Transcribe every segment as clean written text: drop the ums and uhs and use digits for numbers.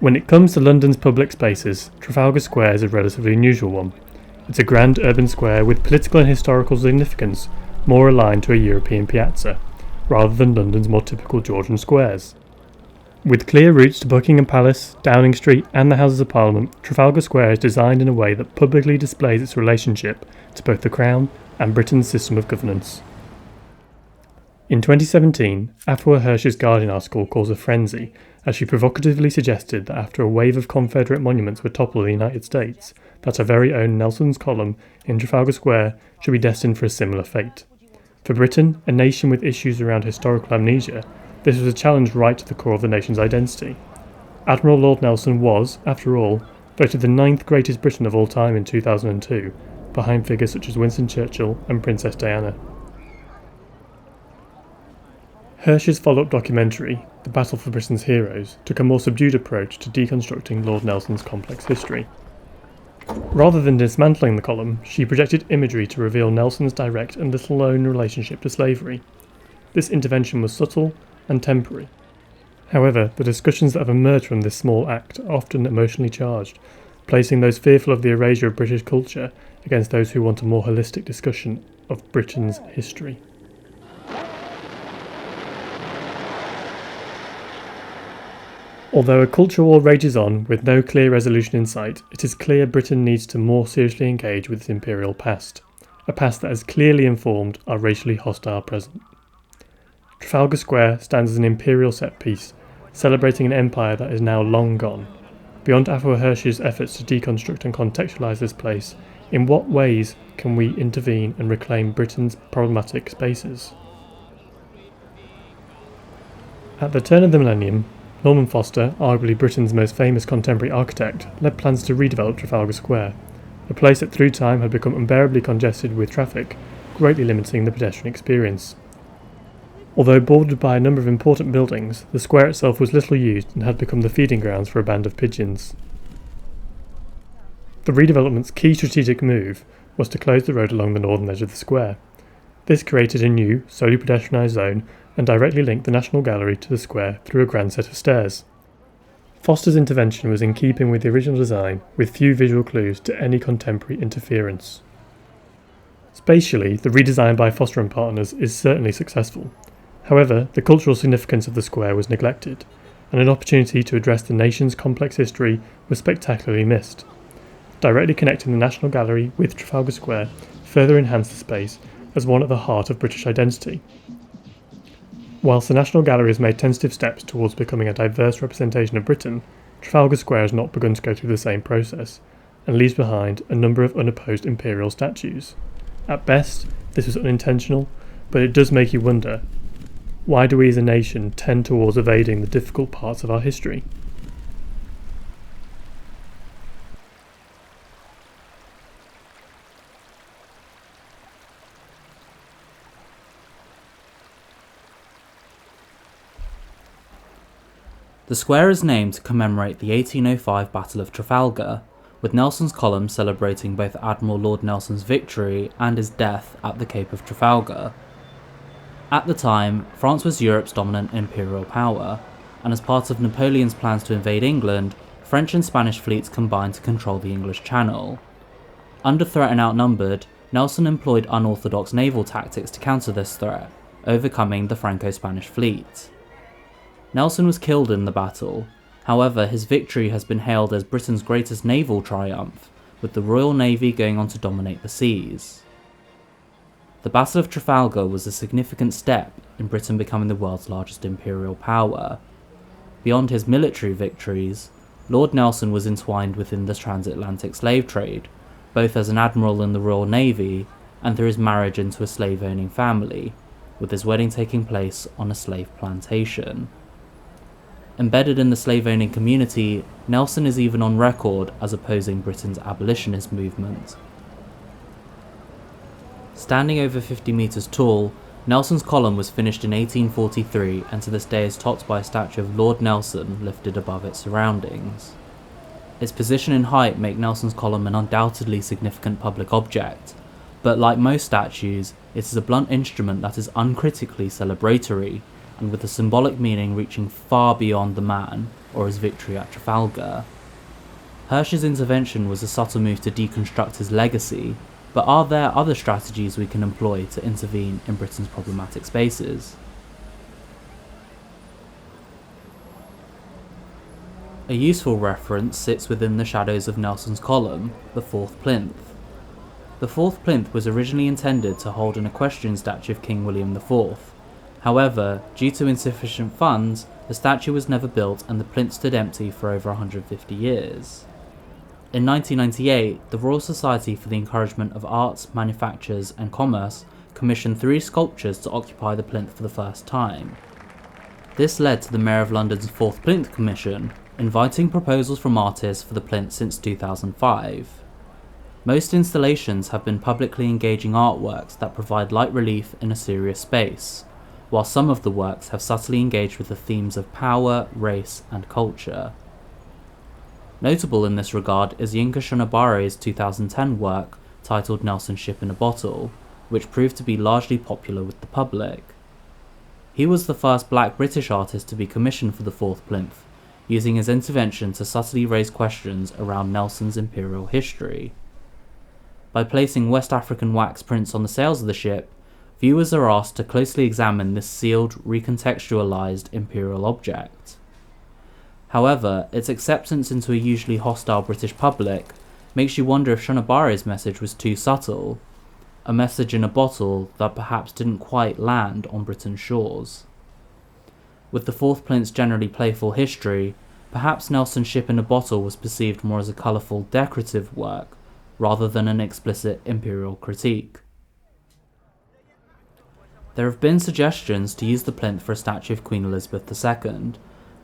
When it comes to London's public spaces, Trafalgar Square is a relatively unusual one. It's a grand urban square with political and historical significance more aligned to a European piazza, rather than London's more typical Georgian squares. With clear routes to Buckingham Palace, Downing Street and the Houses of Parliament, Trafalgar Square is designed in a way that publicly displays its relationship to both the Crown and Britain's system of governance. In 2017, Afua Hirsch's Guardian article caused a frenzy as she provocatively suggested that after a wave of Confederate monuments were toppled in the United States, that her very own Nelson's Column in Trafalgar Square should be destined for a similar fate. For Britain, a nation with issues around historical amnesia, this was a challenge right to the core of the nation's identity. Admiral Lord Nelson was, after all, voted the 9th greatest Briton of all time in 2002, behind figures such as Winston Churchill and Princess Diana. Hirsch's follow-up documentary, The Battle for Britain's Heroes, took a more subdued approach to deconstructing Lord Nelson's complex history. Rather than dismantling the column, she projected imagery to reveal Nelson's direct and little-known relationship to slavery. This intervention was subtle and temporary. However, the discussions that have emerged from this small act are often emotionally charged, placing those fearful of the erasure of British culture against those who want a more holistic discussion of Britain's history. Although a culture war rages on with no clear resolution in sight, it is clear Britain needs to more seriously engage with its imperial past, a past that has clearly informed our racially hostile present. Trafalgar Square stands as an imperial set piece, celebrating an empire that is now long gone. Beyond Afua Hirsch's efforts to deconstruct and contextualise this place, in what ways can we intervene and reclaim Britain's problematic spaces? At the turn of the millennium, Norman Foster, arguably Britain's most famous contemporary architect, led plans to redevelop Trafalgar Square, a place that through time had become unbearably congested with traffic, greatly limiting the pedestrian experience. Although bordered by a number of important buildings, the square itself was little used and had become the feeding grounds for a band of pigeons. The redevelopment's key strategic move was to close the road along the northern edge of the square. This created a new, solely pedestrianised zone and directly linked the National Gallery to the square through a grand set of stairs. Foster's intervention was in keeping with the original design, with few visual clues to any contemporary interference. Spatially, the redesign by Foster and Partners is certainly successful. However, the cultural significance of the square was neglected, and an opportunity to address the nation's complex history was spectacularly missed. Directly connecting the National Gallery with Trafalgar Square further enhanced the space as one at the heart of British identity. Whilst the National Gallery has made tentative steps towards becoming a diverse representation of Britain, Trafalgar Square has not begun to go through the same process, and leaves behind a number of unopposed imperial statues. At best, this was unintentional, but it does make you wonder, why do we as a nation tend towards evading the difficult parts of our history? The square is named to commemorate the 1805 Battle of Trafalgar, with Nelson's Column celebrating both Admiral Lord Nelson's victory and his death at the Cape of Trafalgar. At the time, France was Europe's dominant imperial power, and as part of Napoleon's plans to invade England, French and Spanish fleets combined to control the English Channel. Under threat and outnumbered, Nelson employed unorthodox naval tactics to counter this threat, overcoming the Franco-Spanish fleet. Nelson was killed in the battle, however his victory has been hailed as Britain's greatest naval triumph, with the Royal Navy going on to dominate the seas. The Battle of Trafalgar was a significant step in Britain becoming the world's largest imperial power. Beyond his military victories, Lord Nelson was entwined within the transatlantic slave trade, both as an admiral in the Royal Navy and through his marriage into a slave-owning family, with his wedding taking place on a slave plantation. Embedded in the slave-owning community, Nelson is even on record as opposing Britain's abolitionist movement. Standing over 50 metres tall, Nelson's Column was finished in 1843 and to this day is topped by a statue of Lord Nelson lifted above its surroundings. Its position and height make Nelson's Column an undoubtedly significant public object, but like most statues, it is a blunt instrument that is uncritically celebratory, and with a symbolic meaning reaching far beyond the man, or his victory at Trafalgar. Hersch's intervention was a subtle move to deconstruct his legacy, but are there other strategies we can employ to intervene in Britain's problematic spaces? A useful reference sits within the shadows of Nelson's column, the Fourth Plinth. The Fourth Plinth was originally intended to hold an equestrian statue of King William IV. However, due to insufficient funds, the statue was never built and the plinth stood empty for over 150 years. In 1998, the Royal Society for the Encouragement of Arts, Manufactures and Commerce commissioned 3 sculptures to occupy the plinth for the first time. This led to the Mayor of London's Fourth Plinth Commission, inviting proposals from artists for the plinth since 2005. Most installations have been publicly engaging artworks that provide light relief in a serious space, while some of the works have subtly engaged with the themes of power, race and culture. Notable in this regard is Yinka Shonobare's 2010 work titled Nelson Ship in a Bottle, which proved to be largely popular with the public. He was the first black British artist to be commissioned for the Fourth Plinth, using his intervention to subtly raise questions around Nelson's imperial history. By placing West African wax prints on the sails of the ship, viewers are asked to closely examine this sealed, recontextualized imperial object. However, its acceptance into a usually hostile British public makes you wonder if Shonobare's message was too subtle, a message in a bottle that perhaps didn't quite land on Britain's shores. With the Fourth Plinth's generally playful history, perhaps Nelson's Ship in a Bottle was perceived more as a colourful decorative work rather than an explicit imperial critique. There have been suggestions to use the plinth for a statue of Queen Elizabeth II,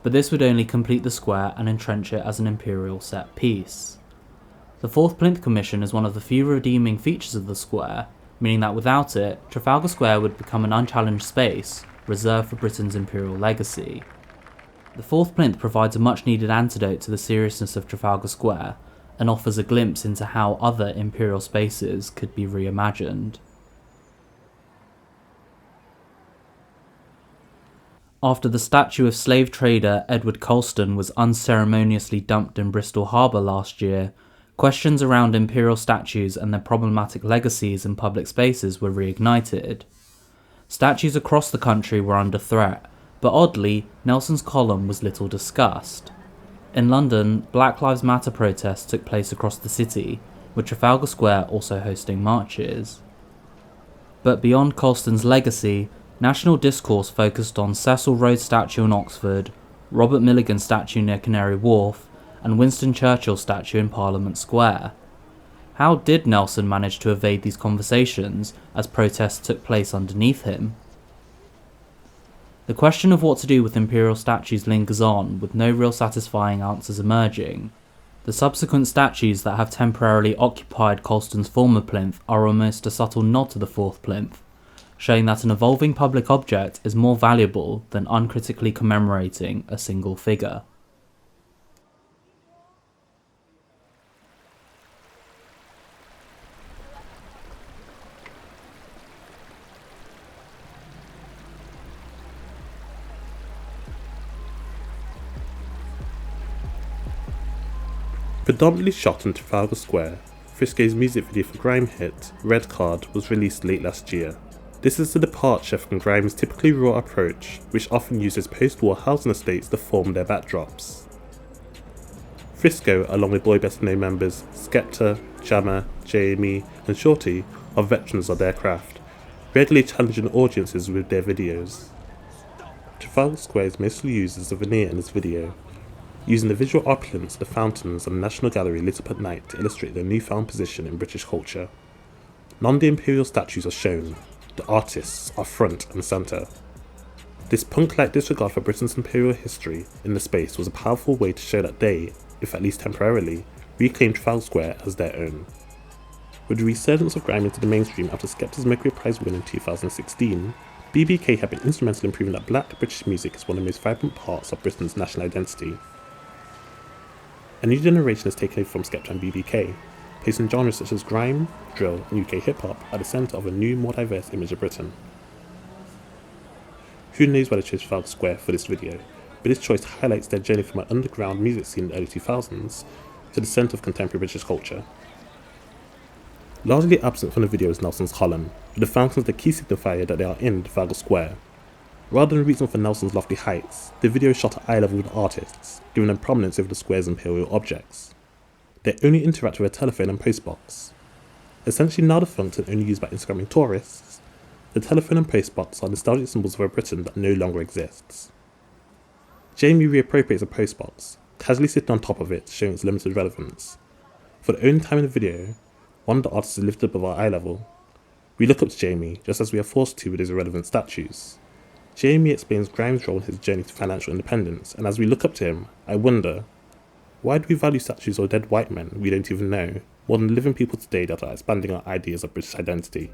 but this would only complete the square and entrench it as an imperial set piece. The Fourth Plinth Commission is one of the few redeeming features of the square, meaning that without it, Trafalgar Square would become an unchallenged space reserved for Britain's imperial legacy. The Fourth Plinth provides a much-needed antidote to the seriousness of Trafalgar Square and offers a glimpse into how other imperial spaces could be reimagined. After the statue of slave trader Edward Colston was unceremoniously dumped in Bristol Harbour last year, questions around imperial statues and their problematic legacies in public spaces were reignited. Statues across the country were under threat, but oddly, Nelson's column was little discussed. In London, Black Lives Matter protests took place across the city, with Trafalgar Square also hosting marches. But beyond Colston's legacy, national discourse focused on Cecil Rhodes' statue in Oxford, Robert Milligan's statue near Canary Wharf, and Winston Churchill's statue in Parliament Square. How did Nelson manage to evade these conversations as protests took place underneath him? The question of what to do with imperial statues lingers on, with no real satisfying answers emerging. The subsequent statues that have temporarily occupied Colston's former plinth are almost a subtle nod to the Fourth Plinth, showing that an evolving public object is more valuable than uncritically commemorating a single figure. Predominantly shot in Trafalgar Square, Frisco's music video for grime hit Red Card was released late last year. This is a departure from grime's typically raw approach, which often uses post-war housing estates to form their backdrops. Frisco, along with Boy Best Known members Skepta, Jammer, Jamie and Shorty, are veterans of their craft, regularly challenging audiences with their videos. Trafalgar Square is mostly used as a veneer in this video, using the visual opulence of the fountains and the National Gallery lit up at night to illustrate their newfound position in British culture. None of the imperial statues are shown, the artists are front and centre. This punk-like disregard for Britain's imperial history in the space was a powerful way to show that they, if at least temporarily, reclaimed Trafalgar Square as their own. With the resurgence of grime into the mainstream after Skepta's Mercury Prize win in 2016, BBK have been instrumental in proving that black British music is one of the most vibrant parts of Britain's national identity. A new generation has taken over from Skepta and BBK, placing genres such as grime, drill and UK hip-hop at the centre of a new, more diverse image of Britain. Who knows why they chose Trafalgar Square for this video? but this choice highlights their journey from an underground music scene in the early 2000s to the centre of contemporary British culture. Largely absent from the video is Nelson's column, with the fountains the key signifier that they are in Trafalgar Square. Rather than reaching for Nelson's lofty heights, the video is shot at eye level with artists, giving them prominence over the square's imperial objects. They only interact with a telephone and postbox. Essentially now defunct and only used by Instagramming tourists, the telephone and postbox are nostalgic symbols of a Britain that no longer exists. Jamie reappropriates a postbox, casually sitting on top of it, showing its limited relevance. For the only time in the video, one of the artists is lifted above our eye level. We look up to Jamie, just as we are forced to with his irrelevant statues. Jamie explains Grimes' role in his journey to financial independence, and as we look up to him, I wonder, why do we value statues of dead white men we don't even know, more than living people today that are expanding our ideas of British identity?